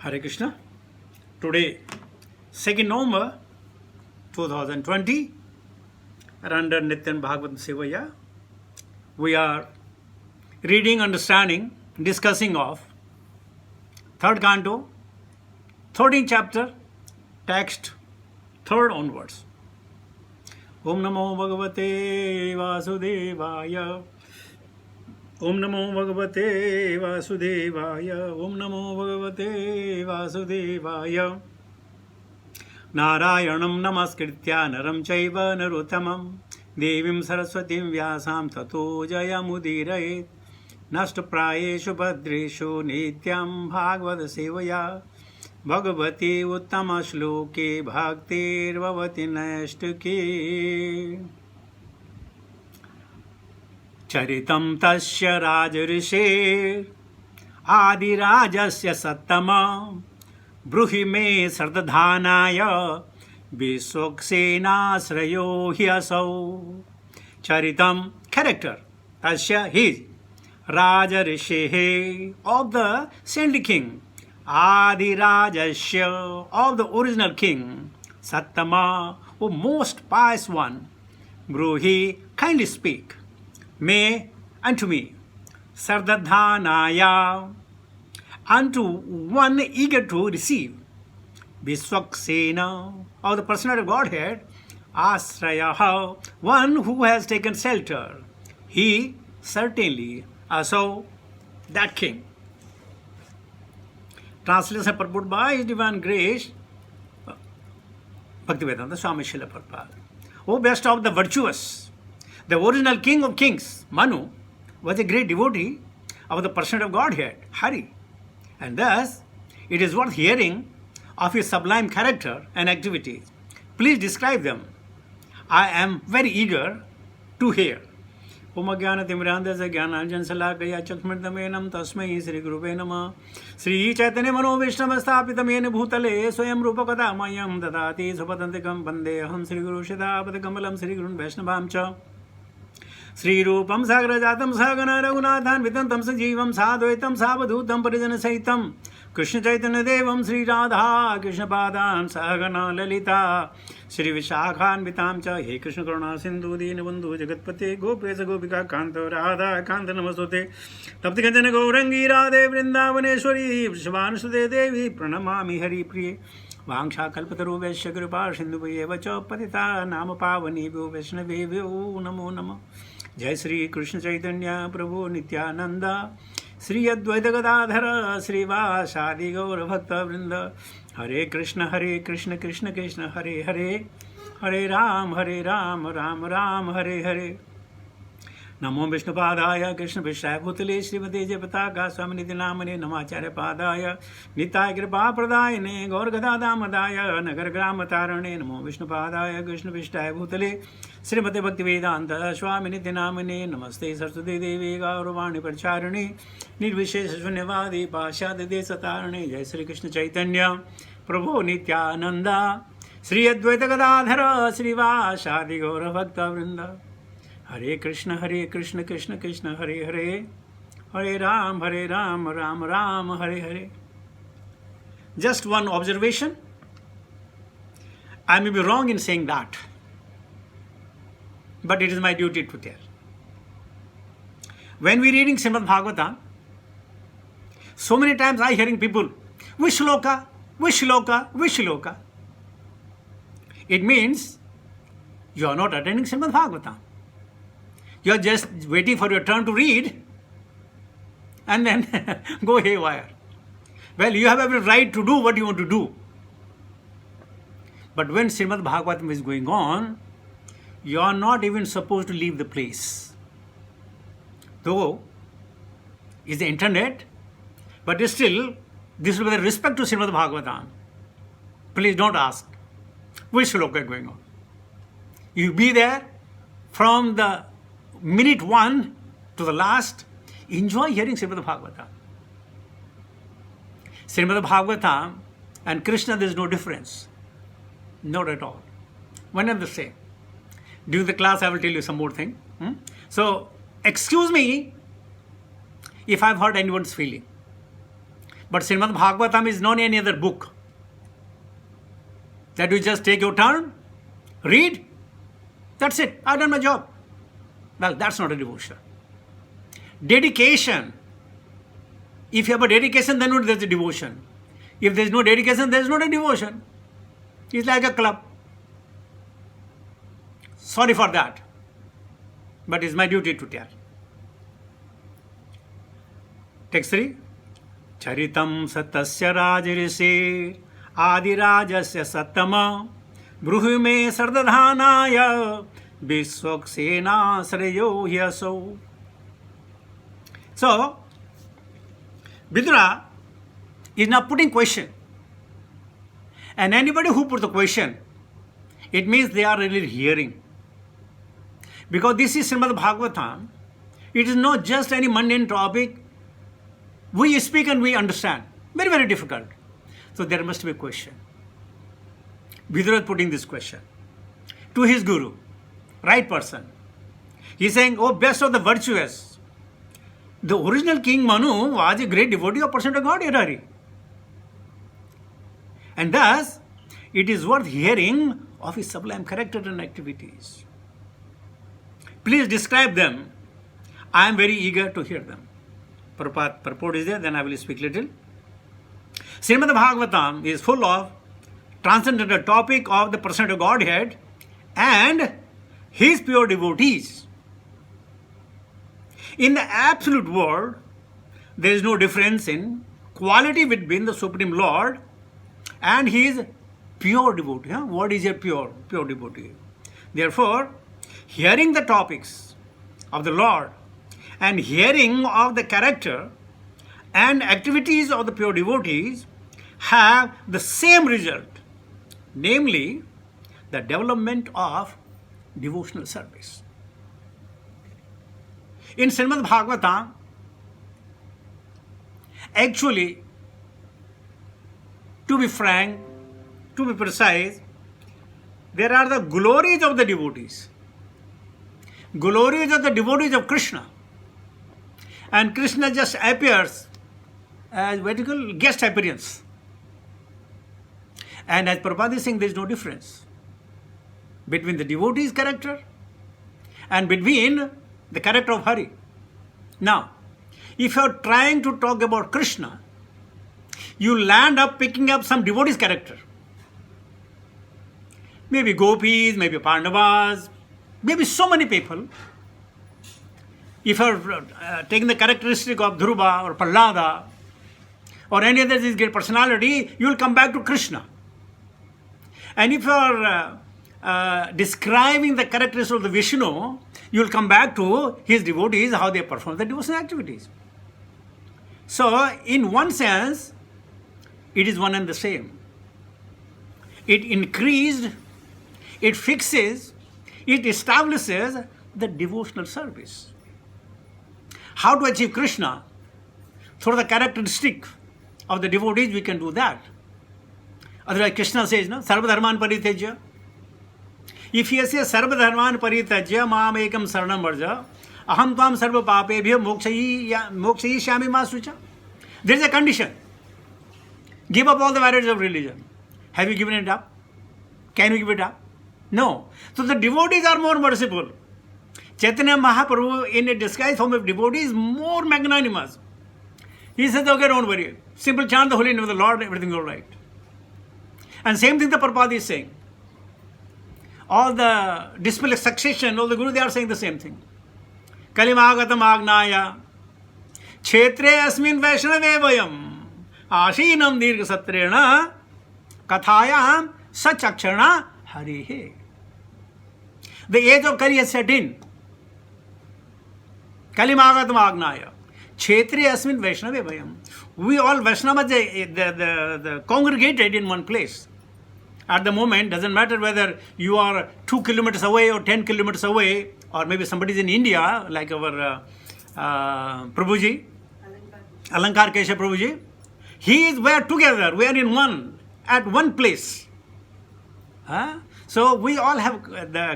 Hare Krishna. Today, 2nd November 2020, and under Nityan Bhagavatam Sevaya, we are reading, understanding, discussing of 3rd canto, 13th chapter, text 3rd onwards. Om Namo Bhagavate Vasudevaya. Om Namo Bhagavate Vasudevaya. Om Namo Bhagavate Vasudevaya. Narayanam Namaskritya Naram Chaiva Narottamam Devim Saraswatim Vyasam Tato Jayamudiraye Nashtaprayeshu Bhadreshu Nityam Bhagavad Sevaya Bhagavati Uttama Shloke Bhaktir Bhavati Nashtake Charitam Tasya Rajarishir Adirajasya Sattama Bruhi me Sardadhanaya Viswaksenasrayo Hyasau Charitam character Tasya his Rajarishehe of the saintly king Adirajasya of the original king Sattama, O most pious one Bruhi, kindly speak May unto me Sardadhanaya unto one eager to receive Viswaksena of the personality of Godhead Asrayaha, one who has taken shelter. He certainly also that king. Translation purport by His Divine Grace Bhaktivedanta Swami Srila Prabhupada. O best of the virtuous, the original king of kings, Manu, was a great devotee of the personality of Godhead, Hari. And thus, it is worth hearing of his sublime character and activities. Please describe them. I am very eager to hear. Om Jnana Timmirandasya Jnananjana Salakaya Chakshmritamenam Tasmai Sri Guruve Namah Sri Chaitanya Mano Vishnava Sthapitam Yena Bhutale Swayam Rupakata Mayam Dadati Supatantikam Vandeham Sri Guru Shadapatakampalam Sri Gurun Vaishnavam Cha Sri Rupam Sagrajatam Sagana Raghunathan Vitantam Sajivam Sadvaitam Savadhutam Parijana Saitam Krishna Chaitanya Devam Sri Radha Krishna Padam Sagana Lalita Sri Vishakhan Vitam Cha He Krishna Karuna Sindhu Dinabandhu Jagatpate Gopesa Gopika Kanta Radha Kanta Namastote Tapti Kanjana Gaurangi Radhe Vrindavaneshwari Vrishabhanusute Devi Pranamami Hari Priye Vangsha Kalpataru Vaishya Kripa Sindhu Bhayeva Cha Patita Nama Pavani Vyo Vaishnavi Vyo Namo Namo Jai Sri Krishna Chaitanya Prabhu Nityananda Sri Advaita Gadadhara Sri Vasadi Gaura Bhakta Vrinda Hare Krishna Krishna Krishna Hare Hare Hare Ram Ram Ram Hare Hare Namo Vishnu Padaya Krishna Vishaya Bhutale Srimate Jayapataka Swaminiti Namane Namacharya Padaya Nitaya Kripa Pradayane Gaur Gadada Madaya Nagar Grama Tarane Namo Vishnu Padaya Krishna Vishaya Bhutale Srimate Bhaktivedanta Swaminiti Namane Namaste Saraswati Devi Gauravani Parcharani Nirvishesh Shunevadi Pashad Desatarane Jai Sri Krishna Chaitanya Prabhu Nityananda Sri Advaita Gadadhara Sri Vasadi Gaura Bhakta Vrinda Hare Krishna Krishna Krishna Hare Hare Hare Ram Ram Ram Hare Hare. Just one observation. I may be wrong in saying that, but it is my duty to tell. When we reading Srimad Bhagavatam, so many times I hearing people, Vishloka. It means you are not attending Srimad Bhagavatam. You are just waiting for your turn to read and then go haywire. Well, you have every right to do what you want to do. But when Srimad Bhagavatam is going on, you are not even supposed to leave the place. Though, is the internet, but still, this will be the respect to Srimad Bhagavatam. Please don't ask, which shloka is going on. You be there from the minute 1 to the last, enjoy hearing Srimad Bhagavatam. Srimad Bhagavatam and Krishna, there is no difference. Not at all. One and the same. During the class, I will tell you some more thing. So, excuse me if I've hurt anyone's feeling. But Srimad Bhagavatam is not any other book that you just take your turn, read, that's it, I've done my job. Well, that's not a devotion. Dedication. If you have a dedication, then there's a devotion. If there's no dedication, there's not a devotion. It's like a club. Sorry for that, but it's my duty to tell. Text 3. Charitam satasya rajrishi adirajasya sattama bruhume sardadhanaya viswaksena sreyo hyaso. So, Vidura is now putting question. And anybody who put the question, it means they are really hearing. Because this is Srimad Bhagavatam, it is not just any mundane topic. We speak and we understand. Very, very difficult. So there must be a question. Vidura is putting this question to his guru, right person. He is saying, oh, best of the virtuous. The original King Manu was a great devotee of person of God, Hari. And thus, it is worth hearing of his sublime character and activities. Please describe them. I am very eager to hear them. Purport is there, then I will speak little. Srimad Bhagavatam is full of transcendental topic of the person of Godhead and his pure devotees. In the absolute world, there is no difference in quality between the Supreme Lord and his pure devotee. What is a pure devotee? Therefore, hearing the topics of the Lord and hearing of the character and activities of the pure devotees have the same result, namely the development of devotional service. In Srimad Bhagavatam, actually, to be frank, to be precise, there are the glories of the devotees. Glories of the devotees of Krishna. And Krishna just appears as vertical guest appearance. And as Prabhupada is saying, there is no difference between the devotee's character and between the character of Hari. Now, if you are trying to talk about Krishna, you land up picking up some devotee's character. Maybe gopis, maybe Pandavas, maybe so many people. If you are taking the characteristic of Dhruva or Prahlada or any other this great personality, you will come back to Krishna. And if you are describing the characteristics of the Vishnu, you will come back to his devotees, how they perform the devotional activities. So, in one sense, it is one and the same. It increased, it fixes, it establishes the devotional service. How to achieve Krishna? Through the characteristic of the devotees, we can do that. Otherwise, Krishna says, no, Sarva Dharman Paritejya. If he says Sarva Dharman Paritejya, Maam Ekam Saranam Varja, Aham Tvam Sarva Papebhyo Mokshayi Shami Masucha. There is a condition. Give up all the varieties of religion. Have you given it up? Can you give it up? No. So the devotees are more merciful. Chaitanya Mahaprabhu, in a disguised form of devotee, is more magnanimous. He says, okay, don't worry. Simple chant the holy name of the Lord, everything is all right. And same thing the Prabhupada is saying. All the disciple succession, all the Guru, they are saying the same thing. Kalimagatam Agnaya Kshetre Asmin Vaishnave Vayam Ashinam Dirgha Satrena Kathayam Sachakshana Harihe. The age of Kali has set in. Kalimagatam Agnaya Kshetre Asmin Vaishnave Vayam. We all Vaishnavas, the congregated in one place. At the moment, doesn't matter whether you are 2 kilometers away or 10 kilometers away, or maybe somebody is in India, like our Prabhuji, Alankar Kesha Prabhuji. We are together, we are in one, at one place. So we all have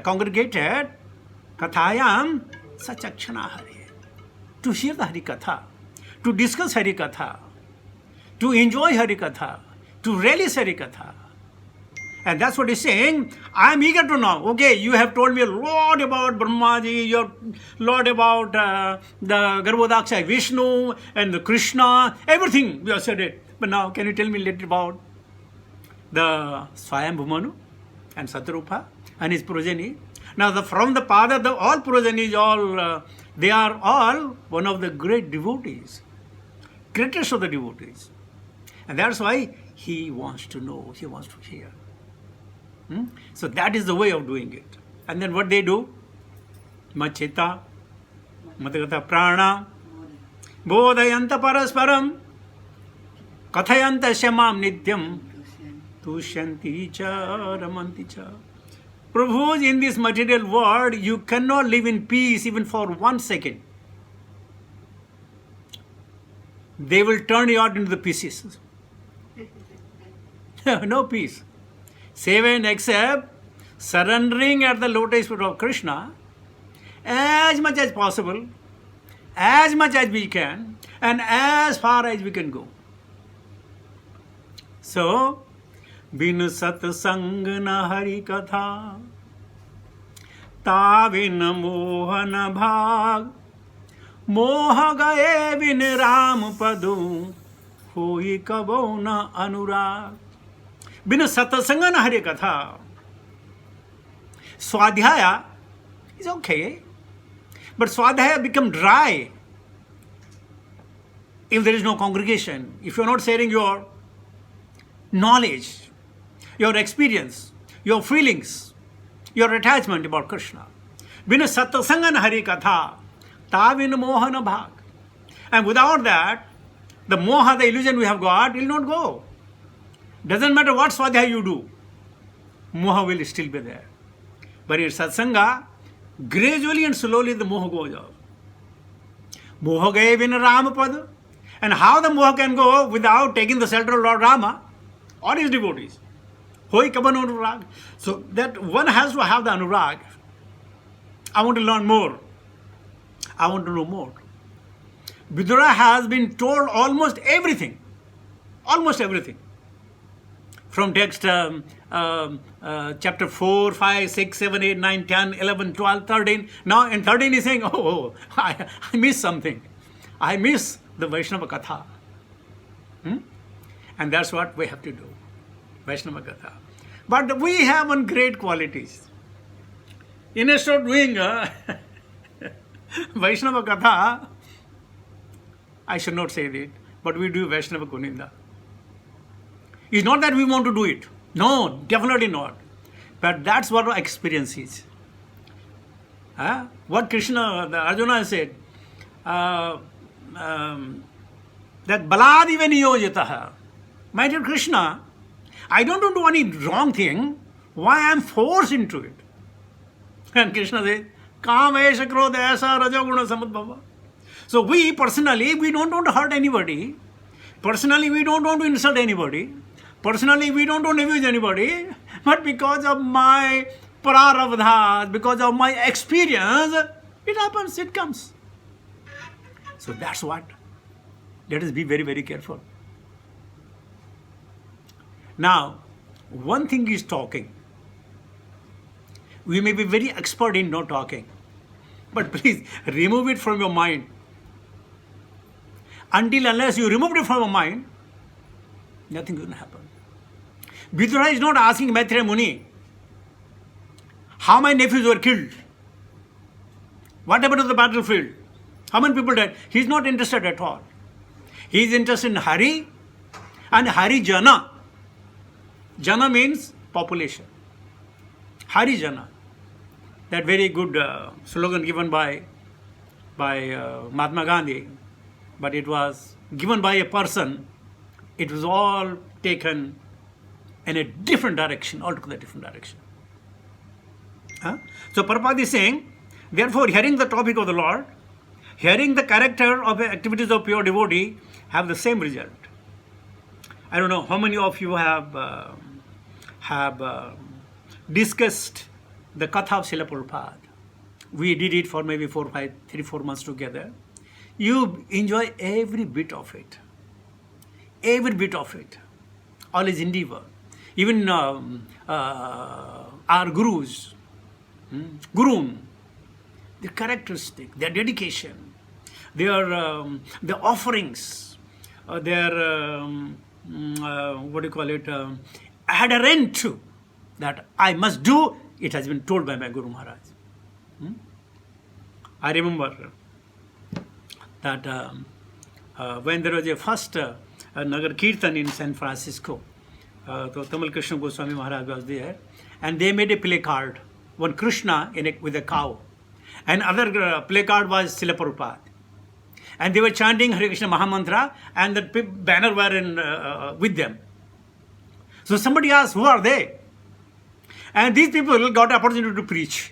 congregated Kathayam Sachakshana Hari, to hear the Hari Katha, to discuss Hari Katha. to enjoy Harikatha, to relish Harikatha. And that's what he's saying. I'm eager to know. Okay, you have told me a lot about Brahmaji, a lot about the Garbhodaksha Vishnu and the Krishna, everything you have said it. But now, can you tell me a little about the Swayambhu Manu and Satarupa and his progeny? Now, from the Pada, all progenies, they are all one of the great devotees, greatest of the devotees. And that's why he wants to know, he wants to hear. So that is the way of doing it. And then what they do? Machita, Matagata Prana, Bodhayanta Parasparam, Kathayanta Shamam Nityam, Tushyanti Cha Ramanti Cha. Prabhu, in this material world, you cannot live in peace even for 1 second. They will turn you out into the pieces. No peace. Save and accept, surrendering at the lotus feet of Krishna as much as possible, as much as we can, and as far as we can go. So, bin sat sang na hari katha, tavin mohan bhag, moha gaye bin ram padu, hoi kabo na anurag. Bina satsanga na Hari Katha. Swadhyaya is okay, but Swadhyaya become dry if there is no congregation, if you are not sharing your knowledge, your experience, your feelings, your attachment about Krishna. Bina satsanga na Hari Katha, tavin mohana bhag. And without that, the moha, the illusion we have got, will not go. Doesn't matter what swadhyaya you do, moha will still be there. But in satsanga, gradually and slowly the moha goes off. Moha gaye vina Ramapad. And how the moha can go without taking the shelter of Lord Rama or his devotees? Hoi kaban anurag. So that one has to have the anurag. I want to learn more. I want to know more. Vidura has been told almost everything. Almost everything. From text chapter 4, 5, 6, 7, 8, 9, 10, 11, 12, 13. Now in 13 he's saying, I miss something. I miss the Vaishnava Katha. And that's what we have to do. Vaishnava Katha. But we have one great qualities. Instead of doing Vaishnava Katha, I should not say that, but we do Vaishnava Kuninda. It's not that we want to do it. No, definitely not. But that's what our experience is. What Krishna, Arjuna said, that baladi veniyojitaha. My dear Krishna, I don't do any wrong thing. Why I am forced into it? And Krishna said, Kam esha krodha aisa rajoguna samadbhava. So we personally, we don't want to hurt anybody. Personally, we don't want to insult anybody. Personally, we don't want to abuse anybody. But because of my prarabdha, because of my experience, it happens, it comes. So that's what. Let us be very, very careful. Now, one thing is talking. We may be very expert in not talking. But please, remove it from your mind. Until unless you remove it from your mind, nothing is going to happen. Vidura is not asking Maitreya Muni how my nephews were killed. What happened to the battlefield? How many people died? He is not interested at all. He is interested in Hari and Hari Jana. Jana means population. Hari Jana. That very good slogan given by Mahatma Gandhi. But it was given by a person. It was all taken in a different direction, altogether different direction. So Prabhupada is saying, therefore, hearing the topic of the Lord, hearing the character of the activities of pure devotee have the same result. I don't know how many of you have discussed the Katha of Srila Prabhupada. We did it for maybe 3-4 months together. You enjoy every bit of it. every bit of it, all his endeavor. Even our gurus, gurun, their characteristic, their dedication, their offerings, what do you call it, adherent to that I must do, it has been told by my Guru Maharaj. I remember that when there was a first Nagar Kirtan in San Francisco, so Tamal Krishna Goswami Maharaj was there, and they made a play card, one Krishna with a cow, and other play card was Srila Prabhupada. And they were chanting Hare Krishna Mahamantra, and the banner were with them. So somebody asked, who are they? And these people got opportunity to preach.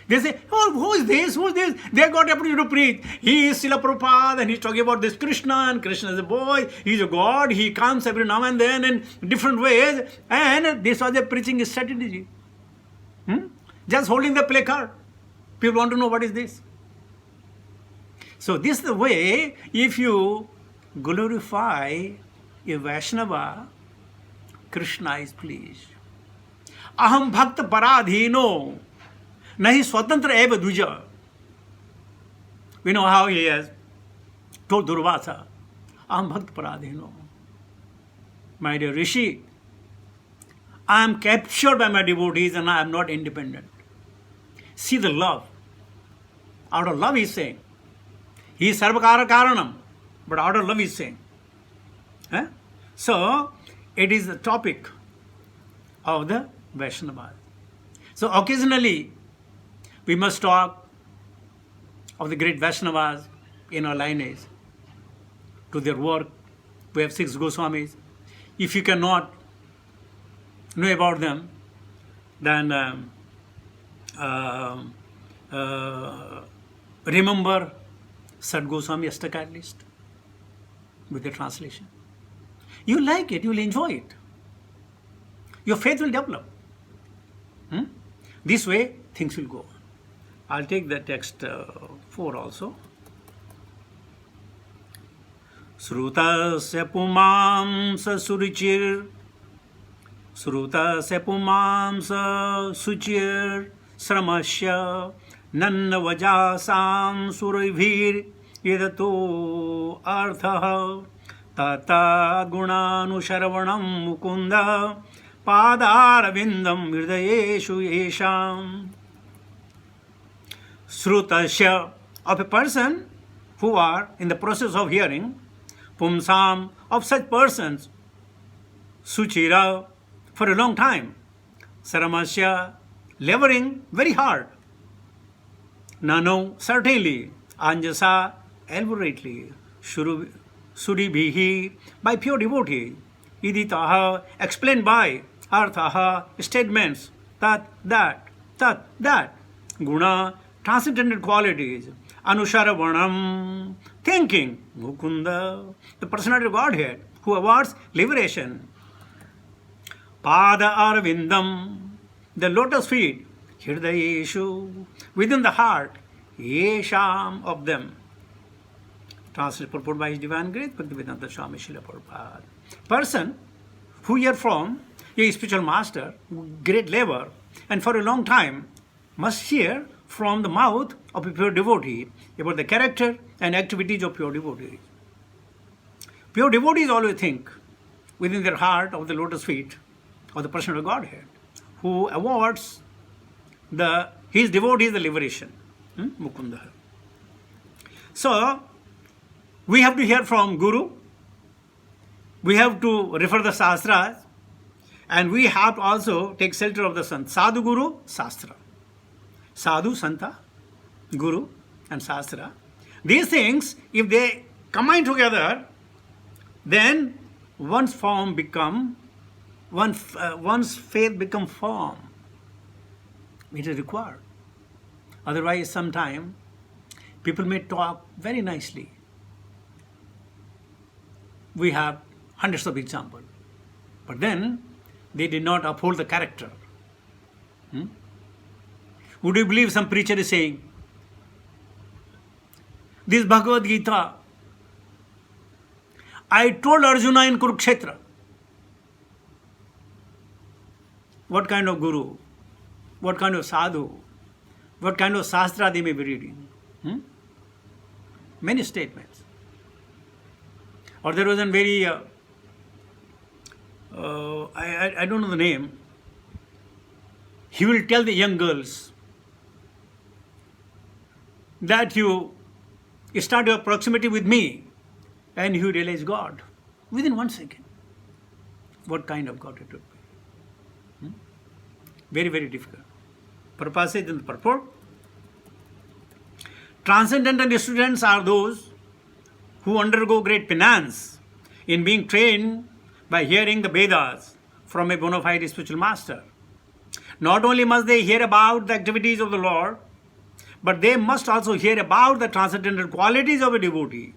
They say, oh, who is this? Who is this? They got opportunity to preach. He is Srila Prabhupada, and he's talking about this Krishna, and Krishna is a boy, he's a god, he comes every now and then in different ways, and this was a preaching strategy. Just holding the play card. People want to know what is this. So this is the way, if you glorify a Vaishnava, Krishna is pleased. Aham bhakta paradhino, nahi swatantra eva duja. We know how he has told Durvasa, Aham bhakta paradhino. My dear Rishi, I am captured by my devotees and I am not independent. See the love. Out of love he is saying. He is sarvakara karanam, but out of love he is saying. So, it is the topic of the Vaishnavas. So, occasionally, we must talk of the great Vaishnavas in our lineage, to their work. We have 6 Goswamis. If you cannot know about them, then remember Sat Goswami Ashtaka at least, with the translation. You like it, you will enjoy it. Your faith will develop. This way, things will go. I'll take the text 4 also. Srutasya pumamsa surichir, Srutasya pumamsa suchir, Sramasya nanna vajasam surivir, Yedato arthaha, Tata gunanusharvanam mukunda, Padarvindam hridayeshu yesham. Srutasya, of a person who are in the process of hearing, Pumsam, of such persons, Suchira, for a long time, Saramasya, laboring very hard, Nano, certainly, Anjasa, elaborately, Suribhihi, by pure devotee, Iditaha, explained by, Arthaha, statements, Tat, that, Guna, transcendental qualities, Anushara Varnam, thinking, Mukunda, the personality of Godhead, who awards liberation. Pada Arvindam, the lotus feet, Hirdayeshu, within the heart, Yesham of them. Translated purport by His Divine Grace, Bhaktivedanta Swami Srila Prabhupada. Person who hear from a spiritual master, great labor, and for a long time must hear from the mouth of a pure devotee about the character and activities of pure devotees. Pure devotees always think within their heart of the lotus feet of the person of Godhead, who awards his devotees the liberation. Mukunda. So, we have to hear from Guru, we have to refer the Shastras, and we have to also take shelter of the Sant. Sadhu Guru, Shastra. Sadhu, Santa, Guru, and Shastra. These things, if they combine together, then one's faith become firm. It is required. Otherwise, sometime people may talk very nicely. We have hundreds of examples, but then they did not uphold the character. Would you believe some preacher is saying, this Bhagavad Gita, I told Arjuna in Kurukshetra. What kind of guru, what kind of sadhu, what kind of sastra they may be reading. Many statements. Or there was a very, I don't know the name, he will tell the young girls that you start your proximity with me and you realize God within 1 second. What kind of God it would be? Very, very difficult. Prabhupada says in the purport, transcendental students are those who undergo great penance in being trained by hearing the Vedas from a bona fide spiritual master. Not only must they hear about the activities of the Lord, but they must also hear about the transcendental qualities of a devotee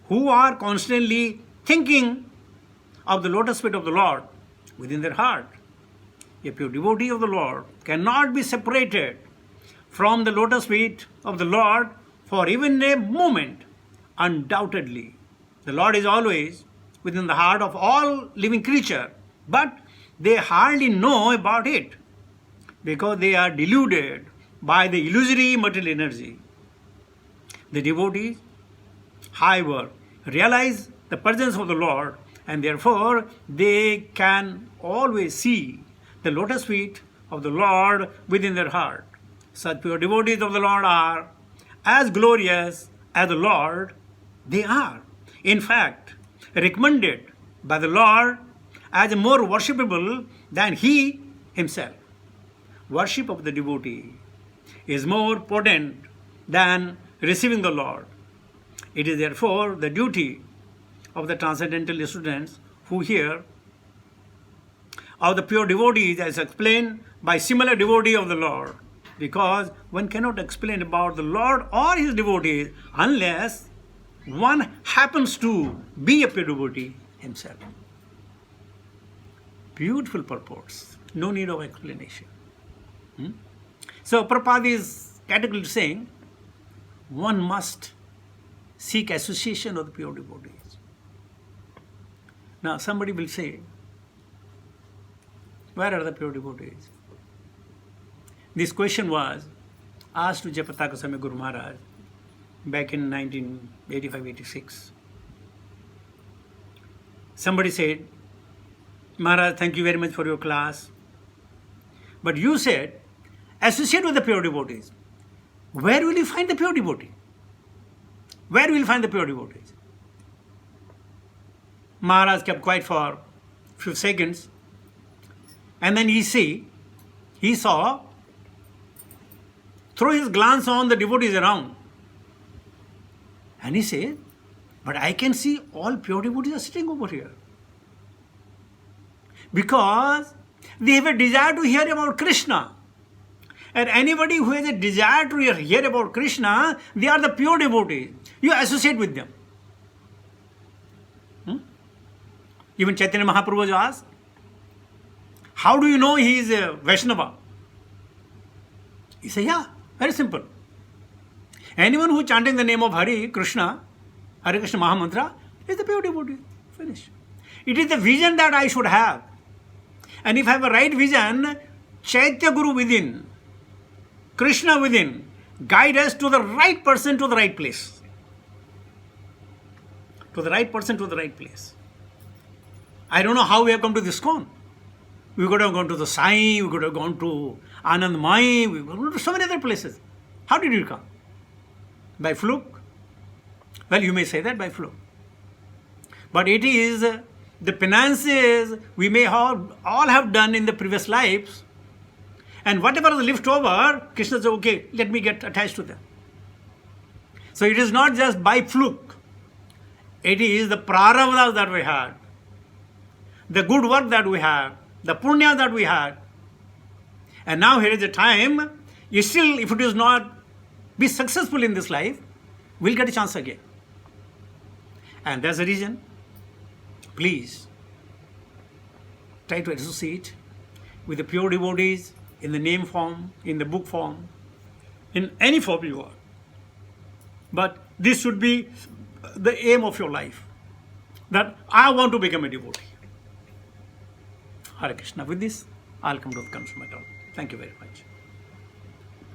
who are constantly thinking of the lotus feet of the Lord within their heart. A pure devotee of the Lord cannot be separated from the lotus feet of the Lord for even a moment. Undoubtedly, the Lord is always within the heart of all living creature, but they hardly know about it because they are deluded by the illusory material energy. The devotees, however, realize the presence of the Lord, and therefore they can always see the lotus feet of the Lord within their heart. Such pure devotees of the Lord are as glorious as the Lord they are. In fact, recommended by the Lord as more worshipable than He Himself. Worship of the devotee is more potent than receiving the Lord. It is therefore the duty of the transcendental students who hear of the pure devotees as explained by similar devotee of the Lord, because one cannot explain about the Lord or His devotees unless one happens to be a pure devotee himself. Beautiful purports, no need of explanation. So Prabhupada is categorically saying one must seek association of the pure devotees. Now somebody will say, where are the pure devotees? This question was asked to Jayapataka Swami Guru Maharaj back in 1985-86. Somebody said, Maharaj, thank you very much for your class. But you said, associate with the pure devotees. Where will you find the pure devotee? Where will you find the pure devotees? Maharaj kept quiet for a few seconds. And then he saw, through his glance on the devotees around. And he said, but I can see all pure devotees are sitting over here. Because they have a desire to hear about Krishna. And anybody who has a desire to hear about Krishna, they are the pure devotees. You associate with them. Even Chaitanya Mahaprabhu was asked, how do you know he is a Vaishnava? He said, yeah, very simple. Anyone who is chanting the name of Hare Krishna Mahamantra is the pure devotee. Finish. It is the vision that I should have. And if I have a right vision, Chaitya Guru within, Krishna within, guide us to the right person to the right place. To the right person to the right place. I don't know how we have come to this ISKCON. We could have gone to the Sai, we could have gone to Anandmai, we could have gone to so many other places. How did you come? By fluke? Well, you may say that by fluke. But it is the penances we may all have done in the previous lives, and whatever is left over, Krishna says, okay, let me get attached to them. So it is not just by fluke. It is the prarabdhas that we had, the good work that we have, the punya that we had. And now here is a time, still if it is not be successful in this life, we'll get a chance again. And that's the reason, please try to associate with the pure devotees in the name form, in the book form, in any form you are. But this should be the aim of your life. that I want to become a devotee. Hare Krishna. With this, I'll come to the conclusion. Thank you very much.